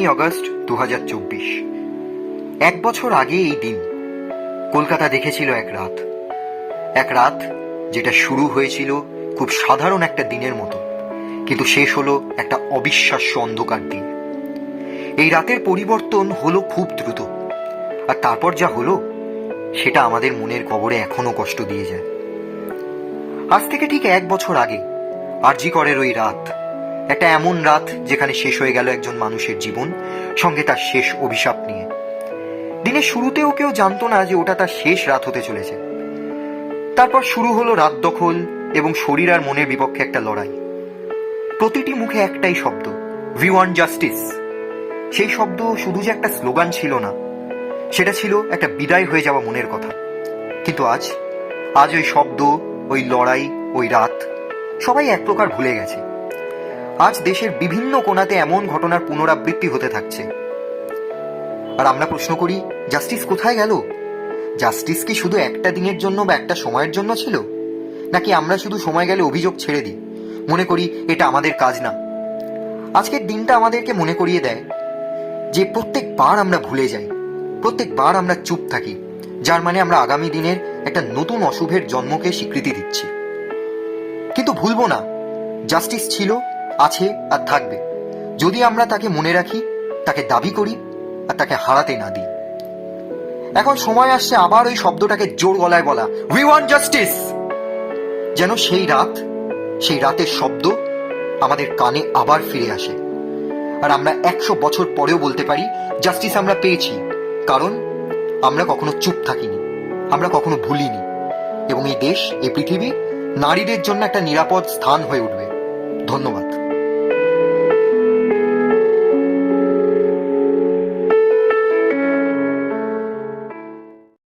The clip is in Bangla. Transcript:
আগস্ট 2024। 1 বছর আগে এই দিন কলকাতা দেখেছিল এক রাত যেটা শুরু হয়েছিল খুব সাধারণ একটা দিনের মতো, কিন্তু শেষ হলো একটা অবিশ্বাস্য অন্ধকার দিন। এই রাতের পরিবর্তন হলো খুব দ্রুত, আর তারপর যা হলো সেটা আমাদের মনের কবরে এখনো কষ্ট দিয়ে যায়। আজ থেকে ঠিক 1 বছর আগে আরজি করের ওই রাত, একটা এমন রাত যেখানে শেষ হয়ে গেল একজন মানুষের জীবন, সঙ্গে তার শেষ অভিশাপ নিয়ে। দিনের শুরুতেও কেউ জানতো না যে ওটা তার শেষ রাত হতে চলেছে। তারপর শুরু হলো রাত দখল এবং শরীর আর মনের বিপক্ষে একটা লড়াই। প্রতিটি মুখে একটাই শব্দ, উই ওয়ান্ট জাস্টিস। সেই শব্দ শুধু যে একটা স্লোগান ছিল না, সেটা ছিল একটা বিদায় হয়ে যাওয়া মনের কথা। কিন্তু আজ ওই শব্দ, ওই লড়াই, ওই রাত সবাই এক প্রকার ভুলে গেছে। আজ দেশের বিভিন্ন কোণাতে এমন ঘটনার পুনরাবৃত্তি হতে থাকছে, আর আমরা প্রশ্ন করি, জাস্টিস কোথায় গেল? জাস্টিস কি শুধু একটা দিনের জন্য বা একটা সময়ের জন্য ছিল, নাকি আমরা শুধু সময় গেলে অভিযোগ ছেড়ে দিই, মনে করি এটা আমাদের কাজ না? আজকের দিনটা আমাদেরকে মনে করিয়ে দেয় যে প্রত্যেকবার আমরা ভুলে যাই, প্রত্যেকবার আমরা চুপ থাকি, যার মানে আমরা আগামী দিনের একটা নতুন অশুভের জন্মকে স্বীকৃতি দিচ্ছি। কিন্তু ভুলবো না, জাস্টিস ছিল, আছে আর থাকবে, যদি আমরা তাকে মনে রাখি, তাকে দাবি করি আর তাকে হারাতে না দিই। এখন সময় আসছে আবার ওই শব্দটাকে জোর গলায় বলা, উই ওয়ান্ট জাস্টিস। যেন সেই রাতের শব্দ আমাদের কানে আবার ফিরে আসে, আর আমরা 100 বছর পরেও বলতে পারি জাস্টিস আমরা পেয়েছি, কারণ আমরা কখনো চুপ থাকিনি, আমরা কখনো ভুলিনি, এবং এই দেশ, এই পৃথিবী নারীদের জন্য একটা নিরাপদ স্থান হয়ে উঠবে। ধন্যবাদ।